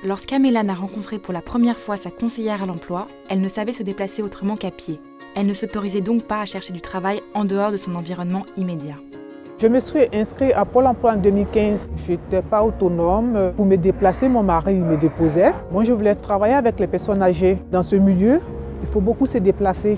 Lorsqu'Amélane a rencontré pour la première fois sa conseillère à l'emploi, elle ne savait se déplacer autrement qu'à pied. Elle ne s'autorisait donc pas à chercher du travail en dehors de son environnement immédiat. Je me suis inscrite à Pôle emploi en 2015. Je n'étais pas autonome. Pour me déplacer, mon mari me déposait. Moi, je voulais travailler avec les personnes âgées. Dans ce milieu, il faut beaucoup se déplacer.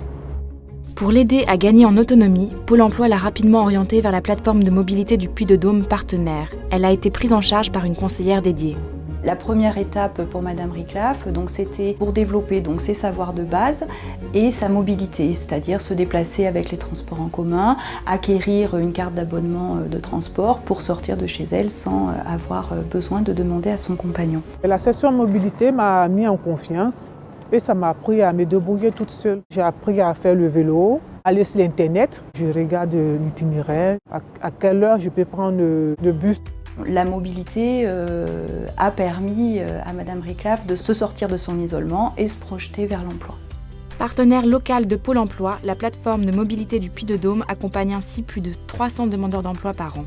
Pour l'aider à gagner en autonomie, Pôle emploi l'a rapidement orientée vers la plateforme de mobilité du Puy-de-Dôme Partenaire. Elle a été prise en charge par une conseillère dédiée. La première étape pour Madame Riclaf, c'était pour développer ses savoirs de base et sa mobilité, c'est-à-dire se déplacer avec les transports en commun, acquérir une carte d'abonnement de transport pour sortir de chez elle sans avoir besoin de demander à son compagnon. La session mobilité m'a mis en confiance et ça m'a appris à me débrouiller toute seule. J'ai appris à faire le vélo, aller sur l'internet, je regarde l'itinéraire, à quelle heure je peux prendre le bus. La mobilité a permis à Madame Riclaf de se sortir de son isolement et se projeter vers l'emploi. Partenaire local de Pôle emploi, la plateforme de mobilité du Puy-de-Dôme accompagne ainsi plus de 300 demandeurs d'emploi par an.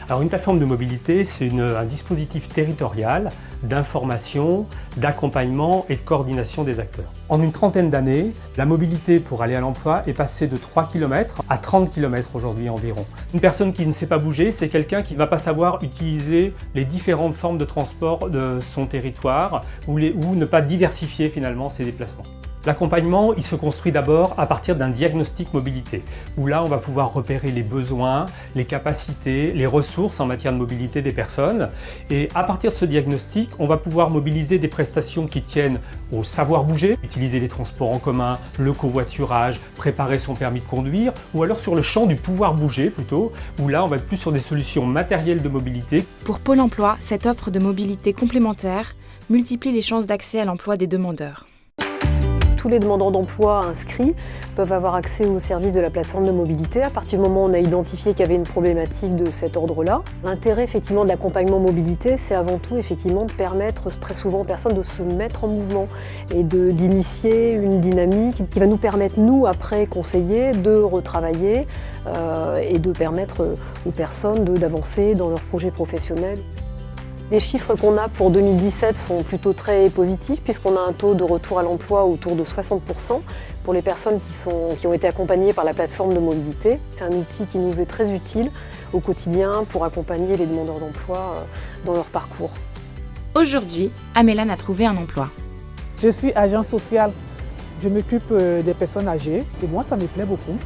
Alors une plateforme de mobilité, c'est un dispositif territorial d'information, d'accompagnement et de coordination des acteurs. En une trentaine d'années, la mobilité pour aller à l'emploi est passée de 3 km à 30 km aujourd'hui environ. Une personne qui ne sait pas bouger, c'est quelqu'un qui ne va pas savoir utiliser les différentes formes de transport de son territoire ou ne pas diversifier finalement ses déplacements. L'accompagnement, il se construit d'abord à partir d'un diagnostic mobilité, où là on va pouvoir repérer les besoins, les capacités, les ressources en matière de mobilité des personnes. Et à partir de ce diagnostic, on va pouvoir mobiliser des prestations qui tiennent au savoir bouger, utiliser les transports en commun, le covoiturage, préparer son permis de conduire, ou alors sur le champ du pouvoir bouger plutôt, où là on va être plus sur des solutions matérielles de mobilité. Pour Pôle emploi, cette offre de mobilité complémentaire multiplie les chances d'accès à l'emploi des demandeurs. Tous les demandeurs d'emploi inscrits peuvent avoir accès aux services de la plateforme de mobilité à partir du moment où on a identifié qu'il y avait une problématique de cet ordre-là. L'intérêt effectivement de l'accompagnement mobilité, c'est avant tout effectivement de permettre très souvent aux personnes de se mettre en mouvement et d'initier une dynamique qui va nous permettre, nous, après conseillers, de retravailler et de permettre aux personnes d'avancer dans leur projet professionnel. Les chiffres qu'on a pour 2017 sont plutôt très positifs puisqu'on a un taux de retour à l'emploi autour de 60% pour les personnes qui ont été accompagnées par la plateforme de mobilité. C'est un outil qui nous est très utile au quotidien pour accompagner les demandeurs d'emploi dans leur parcours. Aujourd'hui, Amélane a trouvé un emploi. Je suis agent social. Je m'occupe des personnes âgées et moi ça me plaît beaucoup.